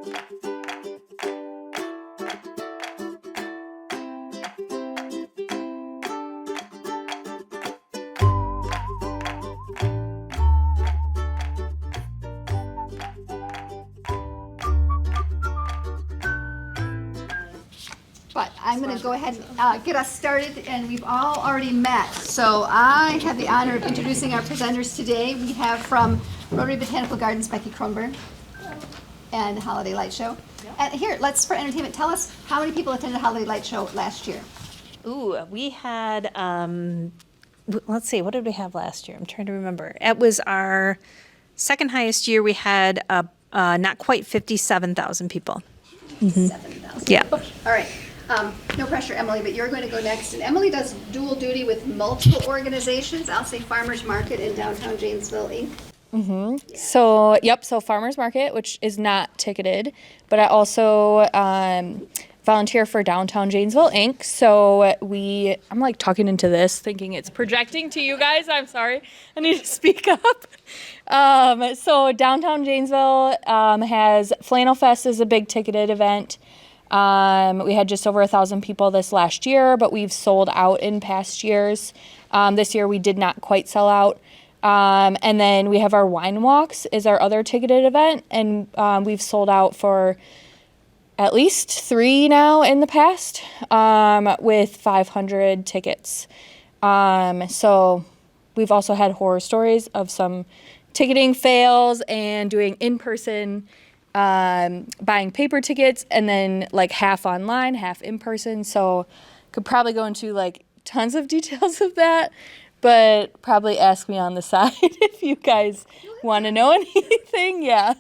But I'm going to go ahead and get us started, and we've all already met. So I have the honor of introducing our presenters today. We have from Rotary Botanical Gardens, Becky Kronberg, and the Holiday Light Show. Yep. And here, let's, for entertainment, tell us how many people attended the Holiday Light Show last year? Ooh, we had, let's see, what did we have last year? I'm trying to remember. It was our second highest year. We had not quite 57,000 people. 57,000. Yeah. All right. No pressure, Emily, but you're going to go next. And Emily does dual duty with multiple organizations. I'll say Farmers Market in downtown Janesville, Inc. Yeah. So Farmers Market, which is not ticketed, but I also volunteer for Downtown Janesville, Inc. So I'm like talking into this, thinking it's projecting to you guys. I'm sorry. I need to speak up. So Downtown Janesville has Flannel Fest is a big ticketed event. We had just over 1,000 people this last year, but we've sold out in past years. This year we did not quite sell out. And then we have our Wine Walks is our other ticketed event, and we've sold out for at least 3 now in the past with 500 tickets. So we've also had horror stories of some ticketing fails and doing in-person buying paper tickets and then like half online, half in person. So could probably go into like tons of details of that, but probably ask me on the side if you guys want to know anything. Yeah.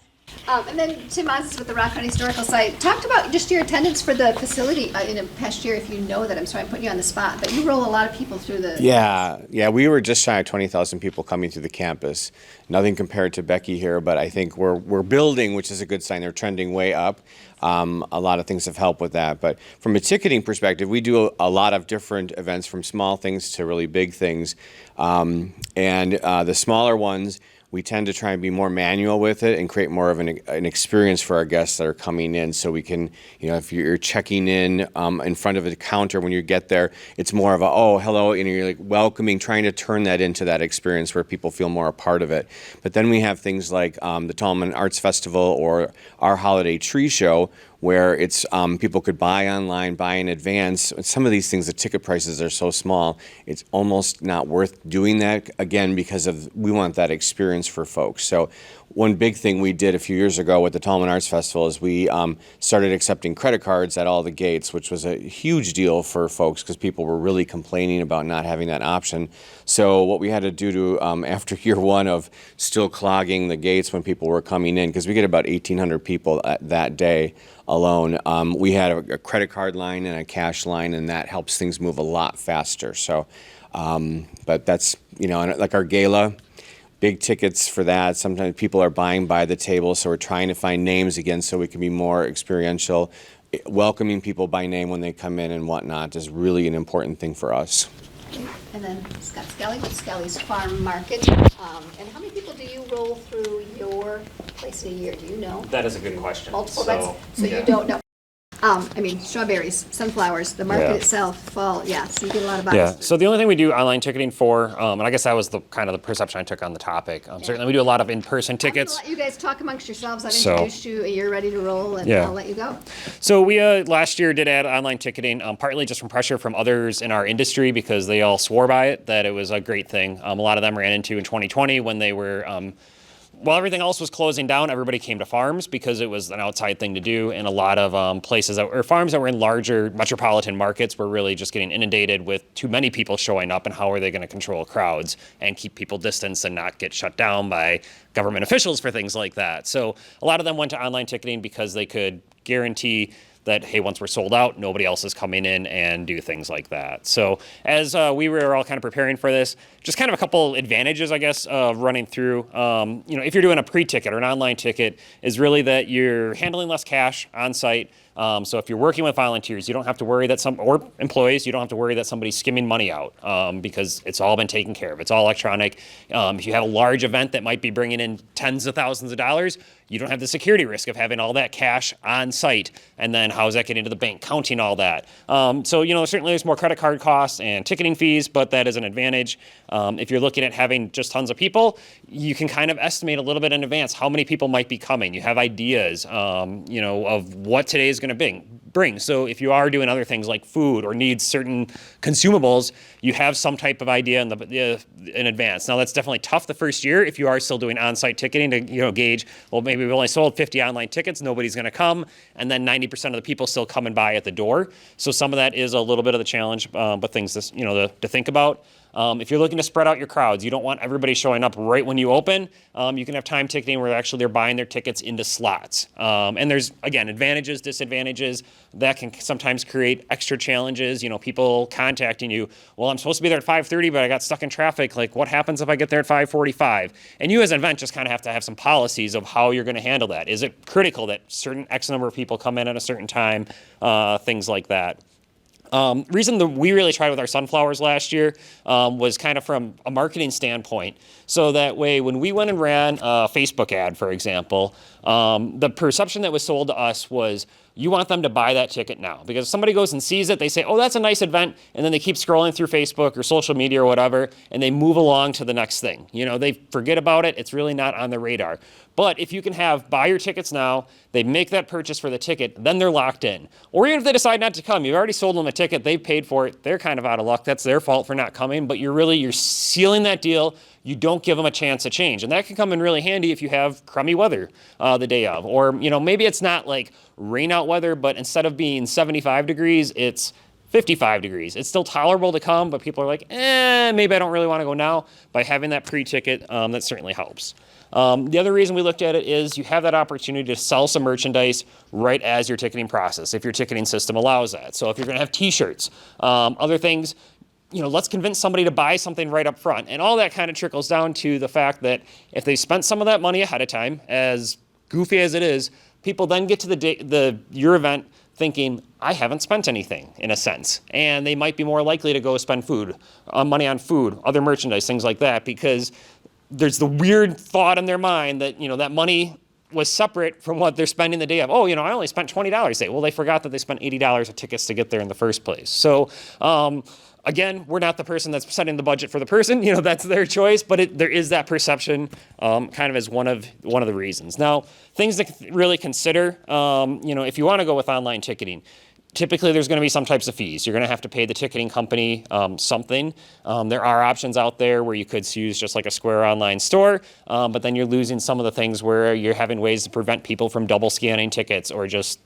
And then Tim Maahs with the Rock County Historical Site talked about just your attendance for the facility in a past year, if you know that. I'm sorry I'm putting you on the spot, but you roll a lot of people through the... Yeah, we were just shy of 20,000 people coming through the campus. Nothing compared to Becky here, but I think we're building, which is a good sign. They're trending way up. A lot of things have helped with that. But from a ticketing perspective, we do a lot of different events, from small things to really big things. And the smaller ones, we tend to try and be more manual with it and create more of an experience for our guests that are coming in. So we can, if you're checking in front of a counter when you get there, it's more of a, oh, hello, and you're like welcoming, trying to turn that into that experience where people feel more a part of it. But then we have things like the Tallman Arts Festival or our Holiday Tree Show, where it's people could buy online, buy in advance. Some of these things, the ticket prices are so small, it's almost not worth doing that, again, because we want that experience for folks. So one big thing we did a few years ago with the Tallman Arts Festival is we started accepting credit cards at all the gates, which was a huge deal for folks because people were really complaining about not having that option. So what we had to do to, after year one of still clogging the gates when people were coming in, because we get about 1,800 people that day alone, we had a credit card line and a cash line, and that helps things move a lot faster. So, but that's, like our gala, big tickets for that. Sometimes people are buying by the table, so we're trying to find names again so we can be more experiential. Welcoming people by name when they come in and whatnot is really an important thing for us. And then Scott Skelly with Skelly's Farm Market. And how many people do you roll through your place in a year? Do you know? That is a good question. Multiple events? So you don't know. Strawberries, sunflowers, the market itself, fall, so you get a lot of buys. Yeah, so the only thing we do online ticketing for, and I guess that was the kind of the perception I took on the topic. Certainly we do a lot of in-person tickets. I'm going to let you guys talk amongst yourselves. I've introduced you, you're ready to roll, and I'll let you go. So we last year did add online ticketing, partly just from pressure from others in our industry because they all swore by it, that it was a great thing. A lot of them ran into in 2020 when they were... while everything else was closing down, everybody came to farms because it was an outside thing to do. And a lot of farms that were in larger metropolitan markets were really just getting inundated with too many people showing up, and how are they going to control crowds and keep people distanced and not get shut down by government officials for things like that. So a lot of them went to online ticketing because they could guarantee that, hey, once we're sold out, nobody else is coming in and do things like that. So as we were all kind of preparing for this, just kind of a couple advantages, I guess, of running through, if you're doing a pre-ticket or an online ticket, is really that you're handling less cash on site. So if you're working with volunteers, you don't have to worry that or employees, you don't have to worry that somebody's skimming money out because it's all been taken care of. It's all electronic. If you have a large event that might be bringing in tens of thousands of dollars, you don't have the security risk of having all that cash on site. And then how's that getting to the bank, counting all that? So, certainly there's more credit card costs and ticketing fees, but that is an advantage. If you're looking at having just tons of people, you can kind of estimate a little bit in advance how many people might be coming. You have ideas, of what today is going to bring. So if you are doing other things like food or need certain consumables, you have some type of idea in advance. Now that's definitely tough the first year if you are still doing on-site ticketing to gauge, well, maybe we've only sold 50 online tickets, nobody's going to come, and then 90% of the people still coming by at the door. So some of that is a little bit of the challenge, but things to think about. If you're looking to spread out your crowds, you don't want everybody showing up right when you open. You can have time ticketing where actually they're buying their tickets into slots. And there's, again, advantages, disadvantages. That can sometimes create extra challenges. People contacting you, well, I'm supposed to be there at 5:30, but I got stuck in traffic. Like, what happens if I get there at 5:45? And you as an event just kind of have to have some policies of how you're going to handle that. Is it critical that certain X number of people come in at a certain time? Things like that. Reason that we really tried with our sunflowers last year was kind of from a marketing standpoint. So that way, when we went and ran a Facebook ad, for example, the perception that was sold to us was, you want them to buy that ticket now. Because if somebody goes and sees it, they say, oh, that's a nice event, and then they keep scrolling through Facebook or social media or whatever, and they move along to the next thing. They forget about it. It's really not on the radar. But if you can buy your tickets now, they make that purchase for the ticket, then they're locked in. Or even if they decide not to come, you've already sold them a ticket, they've paid for it, they're kind of out of luck. That's their fault for not coming, but you're sealing that deal. You don't give them a chance to change. And that can come in really handy if you have crummy weather the day of. Or, maybe it's not like rain out weather, but instead of being 75 degrees, it's 55 degrees. It's still tolerable to come, but people are like, maybe I don't really want to go now. By having that pre-ticket, that certainly helps. The other reason we looked at it is you have that opportunity to sell some merchandise right as your ticketing process, if your ticketing system allows that. So if you're going to have t-shirts, other things, let's convince somebody to buy something right up front. And all that kind of trickles down to the fact that if they spent some of that money ahead of time, as goofy as it is, people then get to your event thinking, I haven't spent anything, in a sense. And they might be more likely to go spend money on food, other merchandise, things like that, because there's the weird thought in their mind that, that money was separate from what they're spending the day of. Oh, I only spent $20 today. Well, they forgot that they spent $80 of tickets to get there in the first place. So, again, we're not the person that's setting the budget for the person. That's their choice. But there is that perception, kind of as one of the reasons. Now, things to really consider. If you want to go with online ticketing, typically there's going to be some types of fees. You're going to have to pay the ticketing company something. There are options out there where you could use just like a Square online store, but then you're losing some of the things where you're having ways to prevent people from double scanning tickets or just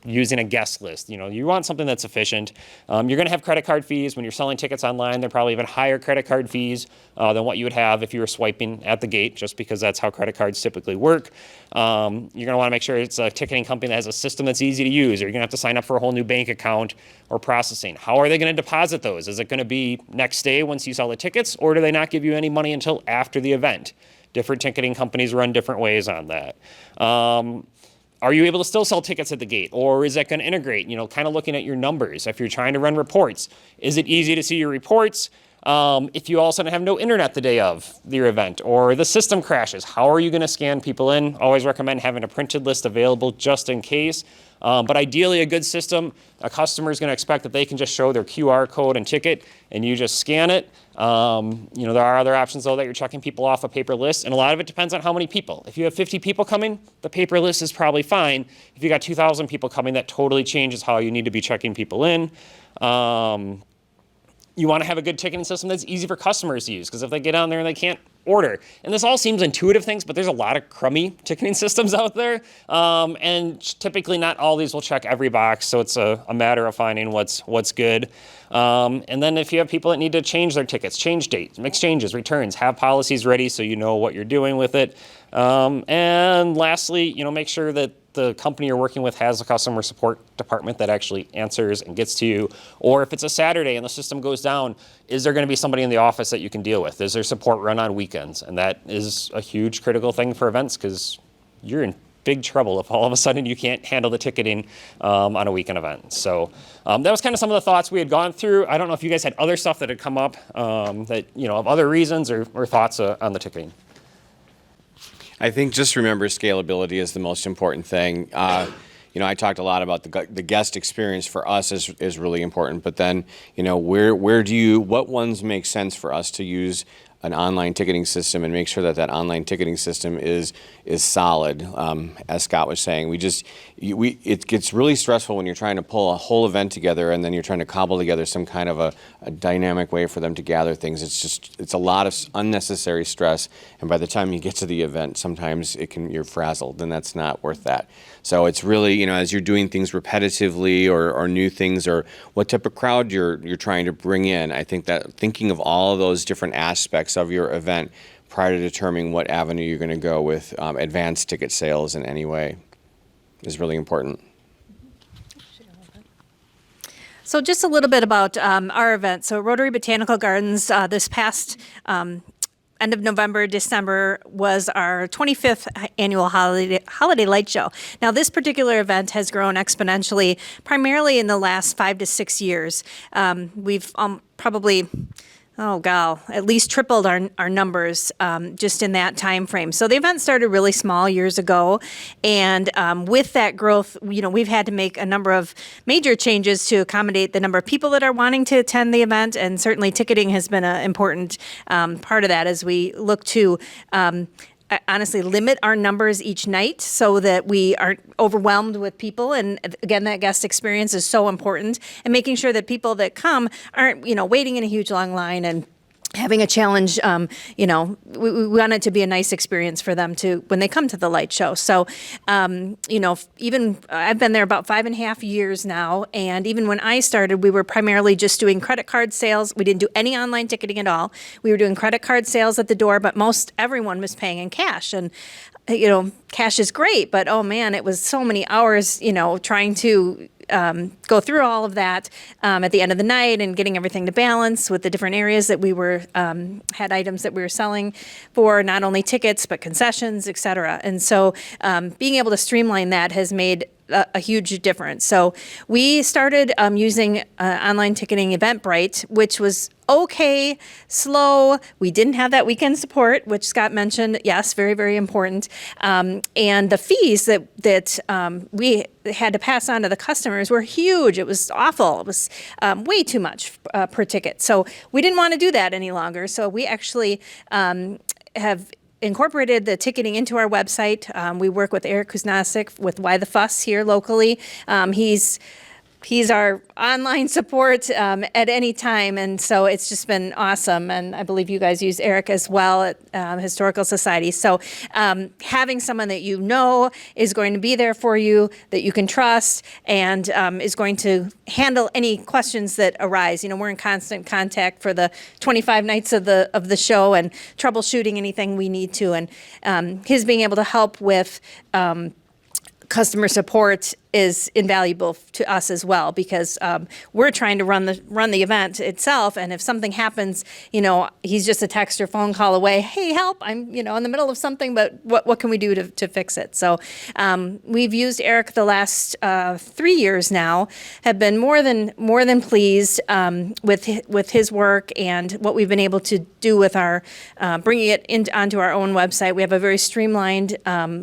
using a guest list. You want something that's efficient. You're going to have credit card fees. When you're selling tickets online, they're probably even higher credit card fees than what you would have if you were swiping at the gate, just because that's how credit cards typically work. You're going to want to make sure it's a ticketing company that has a system that's easy to use, or you're going to have to sign up for a whole new bank account or processing. How are they going to deposit those? Is it going to be next day once you sell the tickets, or do they not give you any money until after the event? Different ticketing companies run different ways on that. Are you able to still sell tickets at the gate, or is that going to integrate? Kind of looking at your numbers. If you're trying to run reports, is it easy to see your reports? If you all of a sudden have no internet the day of your event, or the system crashes, how are you going to scan people in? Always recommend having a printed list available just in case. But ideally, a good system, a customer is going to expect that they can just show their QR code and ticket, and you just scan it. There are other options, though, that you're checking people off a paper list, and a lot of it depends on how many people. If you have 50 people coming, the paper list is probably fine. If you got 2,000 people coming, that totally changes how you need to be checking people in. You want to have a good ticketing system that's easy for customers to use, because if they get on there and they can't order, and this all seems intuitive things, but there's a lot of crummy ticketing systems out there, and typically not all these will check every box, so it's a matter of finding what's good. And then if you have people that need to change their tickets, change dates, exchanges, returns, have policies ready so you know what you're doing with it. And lastly, make sure that the company you're working with has a customer support department that actually answers and gets to you. Or if it's a Saturday and the system goes down, is there going to be somebody in the office that you can deal with? Is there support run on weekends? And that is a huge critical thing for events, because you're in big trouble if all of a sudden you can't handle the ticketing on a weekend event. So that was kind of some of the thoughts we had gone through. I don't know if you guys had other stuff that had come up that, of other reasons or thoughts on the ticketing. I think just remember scalability is the most important thing. I talked a lot about the guest experience for us is really important, but then, what ones make sense for us to use an online ticketing system and make sure that online ticketing system is solid. As Scott was saying, it gets really stressful when you're trying to pull a whole event together and then you're trying to cobble together some kind of a dynamic way for them to gather things. It's a lot of unnecessary stress, and by the time you get to the event, sometimes you're frazzled, and that's not worth that. So it's really, as you're doing things repetitively or new things or what type of crowd you're trying to bring in, I think that thinking of all of those different aspects of your event prior to determining what avenue you're going to go with advanced ticket sales in any way is really important. So just a little bit about our event. So Rotary Botanical Gardens this past end of November, December was our 25th annual holiday light show. Now, this particular event has grown exponentially, primarily in the last 5 to 6 years. We've probably, at least tripled our numbers just in that time frame. So the event started really small years ago, and with that growth, we've had to make a number of major changes to accommodate the number of people that are wanting to attend the event, and certainly ticketing has been an important part of that as we look to honestly limit our numbers each night so that we aren't overwhelmed with people. And again, that guest experience is so important, and making sure that people that come aren't, waiting in a huge long line and having a challenge. We want it to be a nice experience for them when they come to the light show. So, even I've been there about 5.5 years now. And even when I started, we were primarily just doing credit card sales. We didn't do any online ticketing at all. We were doing credit card sales at the door, but everyone was paying in cash. And, cash is great, but oh man, it was so many hours, trying to go through all of that at the end of the night and getting everything to balance with the different areas that we were had items that we were selling for, not only tickets but concessions, et cetera. And so being able to streamline that has made a huge difference. So we started using online ticketing Eventbrite, which was okay, slow. We didn't have that weekend support, which Scott mentioned. Yes, very, very important. And the fees that we had to pass on to the customers were huge. It was awful. It was way too much per ticket. So we didn't want to do that any longer. So we actually have incorporated the ticketing into our website. We work with Eric Kuznasik with Why the Fuss here locally. He's our online support at any time, and so it's just been awesome. And I believe you guys use Eric as well at Historical Society. So having someone that is going to be there for you, that you can trust, and is going to handle any questions that arise. We're in constant contact for the 25 nights of the show and troubleshooting anything we need to. And his being able to help with customer support is invaluable to us as well, because we're trying to run the event itself, and if something happens, he's just a text or phone call away. Hey, help! I'm in the middle of something, but what can we do to fix it? So we've used Eric the last 3 years now. Have been more than pleased with his work and what we've been able to do with our bringing it onto our own website. We have a very streamlined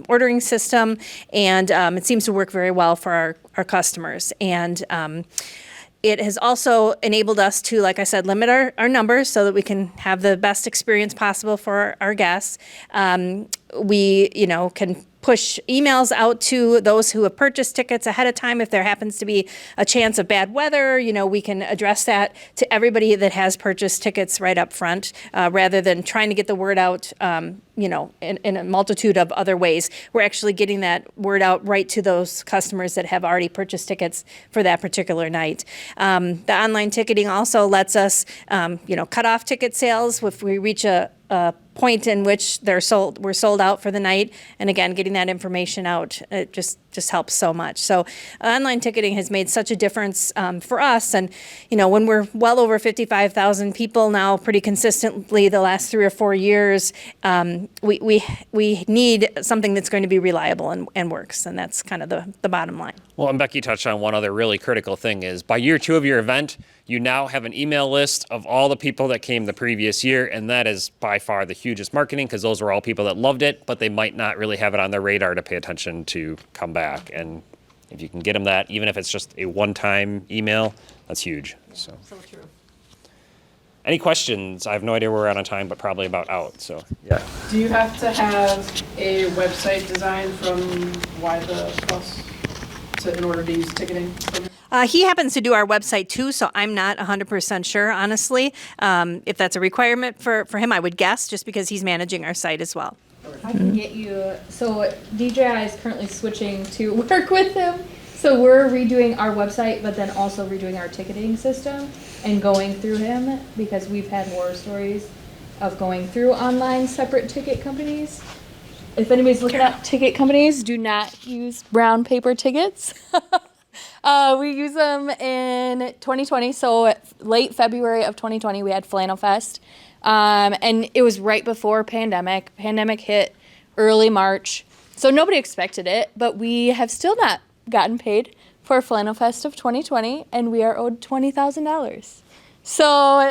ordering system, and it seems to work very well for our customers. And it has also enabled us to, like I said, limit our numbers so that we can have the best experience possible for our guests. We, can push emails out to those who have purchased tickets ahead of time. If there happens to be a chance of bad weather, we can address that to everybody that has purchased tickets right up front, rather than trying to get the word out, in a multitude of other ways. We're actually getting that word out right to those customers that have already purchased tickets for that particular night. The online ticketing also lets us, cut off ticket sales if we reach a point in which we're sold out for the night. And again, getting that information out, it just helps so much. So online ticketing has made such a difference for us. And, when we're well over 55,000 people now pretty consistently the last 3 or 4 years, we need something that's going to be reliable and works. And that's kind of the bottom line. Well, and Becky touched on one other really critical thing is by year 2 of your event, you now have an email list of all the people that came the previous year, and that is by far the hugest marketing because those were all people that loved it, but they might not really have it on their radar to pay attention to come back. And if you can get them that, even if it's just a one-time email, that's huge. So true. Any questions? I have no idea where we're out on time, but probably about out. So yeah. Do you have to have a website design from Why the Plus in order to use ticketing? He happens to do our website too, so I'm not 100% sure, honestly. If that's a requirement for him, I would guess, just because he's managing our site as well. I can get you. So DJI is currently switching to work with him. So we're redoing our website, but then also redoing our ticketing system and going through him because we've had horror stories of going through online separate ticket companies. If anybody's looking at ticket companies, do not use brown paper tickets. We use them in 2020. So late February of 2020, we had Flannel Fest. And it was right before pandemic. Pandemic hit early March. So nobody expected it, but we have still not gotten paid for Flannel Fest of 2020, and we are owed $20,000. So,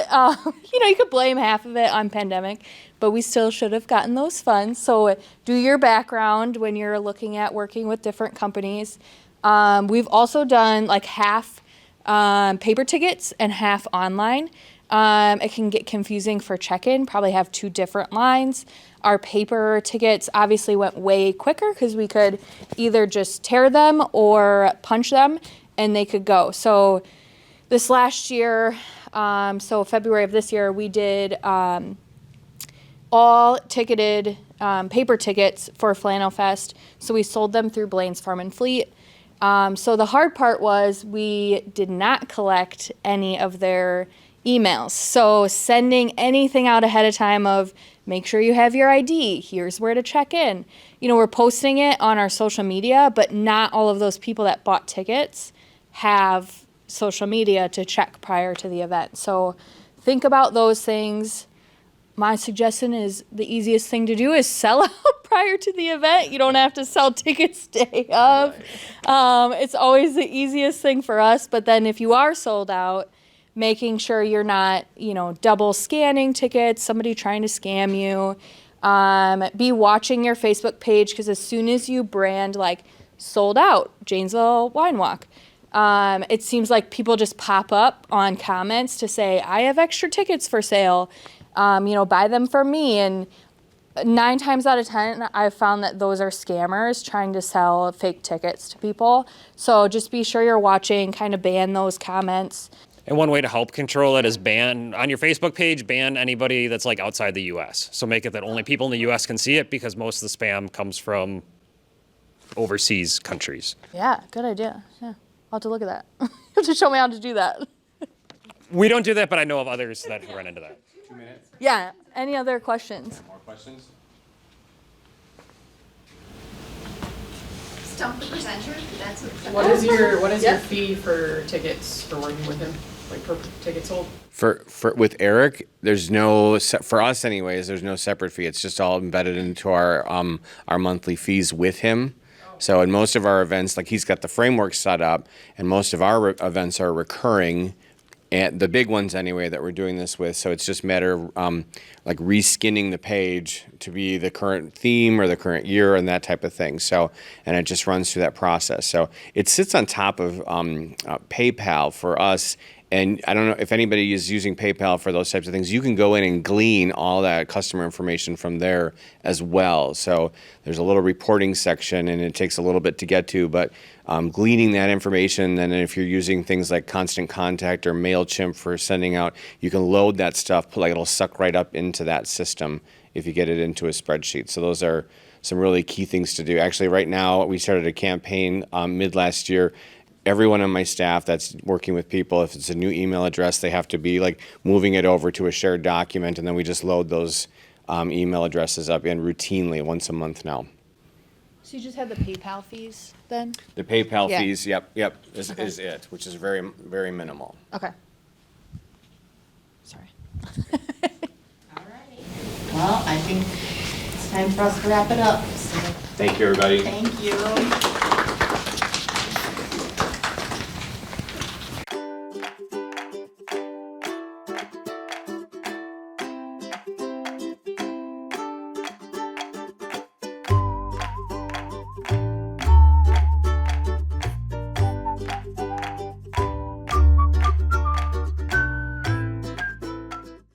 you could blame half of it on pandemic, but we still should have gotten those funds. So do your background when you're looking at working with different companies. We've also done like half paper tickets and half online. It can get confusing for check-in, probably have 2 different lines. Our paper tickets obviously went way quicker because we could either just tear them or punch them and they could go. So this last year, so February of this year, we did all ticketed paper tickets for Flannel Fest. So we sold them through Blaine's Farm and Fleet. So the hard part was we did not collect any of their emails. So sending anything out ahead of time of make sure you have your ID, here's where to check in. We're posting it on our social media, but not all of those people that bought tickets have social media to check prior to the event. So think about those things. My suggestion is the easiest thing to do is sell out prior to the event. You don't have to sell tickets day of. It's always the easiest thing for us. But then if you are sold out, making sure you're not, double scanning tickets, somebody trying to scam you. Be watching your Facebook page because as soon as you brand like sold out, Janesville Wine Walk, it seems like people just pop up on comments to say, I have extra tickets for sale, buy them from me. And 9 times out of 10, I've found that those are scammers trying to sell fake tickets to people. So just be sure you're watching, kind of ban those comments. And one way to help control it is ban on your Facebook page, ban anybody that's like outside the U.S. So make it that only people in the U.S. can see it because most of the spam comes from overseas countries. Yeah, good idea. Yeah, I'll have to look at that. You have to show me how to do that. We don't do that, but I know of others that run into that. 2 minutes. Yeah, any other questions? More questions? Stump the presenter. That's What is your fee for tickets for working with him? Like per ticket sold? For with Eric, there's no for us anyways. There's no separate fee. It's just all embedded into our monthly fees with him. So in most of our events, like he's got the framework set up, and most of our events are recurring, and the big ones anyway that we're doing this with. So it's just a matter of like reskinning the page to be the current theme or the current year and that type of thing. So and it just runs through that process. So it sits on top of PayPal for us. And I don't know if anybody is using PayPal for those types of things. You can go in and glean all that customer information from there as well. So there's a little reporting section, and it takes a little bit to get to, but gleaning that information, and then if you're using things like Constant Contact or MailChimp for sending out, you can load that stuff, like it'll suck right up into that system if you get it into a spreadsheet. So those are some really key things to do. Actually, right now, we started a campaign mid last year. Everyone on my staff that's working with people, if it's a new email address, they have to be like moving it over to a shared document, and then we just load those email addresses up in routinely once a month now. So you just have the PayPal fees then? The PayPal Yeah. fees, yep, is it, which is very, very minimal. Okay. Sorry. All right. Well, I think it's time for us to wrap it up. So, Thank you, everybody. thank you.